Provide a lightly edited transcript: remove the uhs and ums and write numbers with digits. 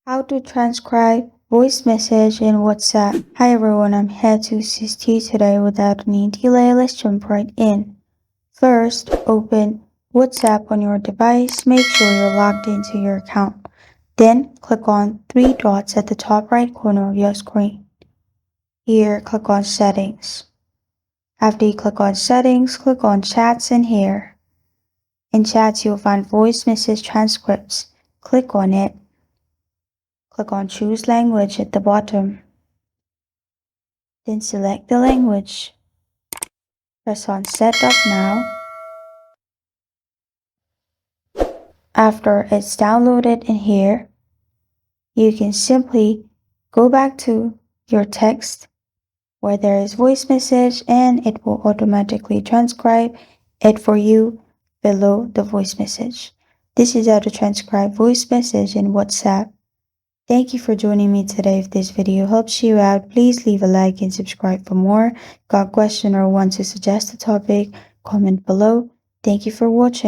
How to transcribe voice message in WhatsApp. Hi everyone, I'm here to assist you today without any delay. Let's jump right in. First, open WhatsApp on your device. Make sure you're logged into your account. Then click on three dots at the top right corner of your screen. Here, click on Settings. After you click on Settings, click on Chats in here. In Chats, you'll find voice message transcripts. Click on it. Click on Choose Language at the bottom. Then select the language. Press on Set Up Now. After it's downloaded in here, you can simply go back to your text where there is voice message and it will automatically transcribe it for you below the voice message. This is how to transcribe voice message in WhatsApp. Thank you for joining me today. If this video helps you out, please leave a like and subscribe for more. Got a question or want to suggest a topic? Comment below. Thank you for watching.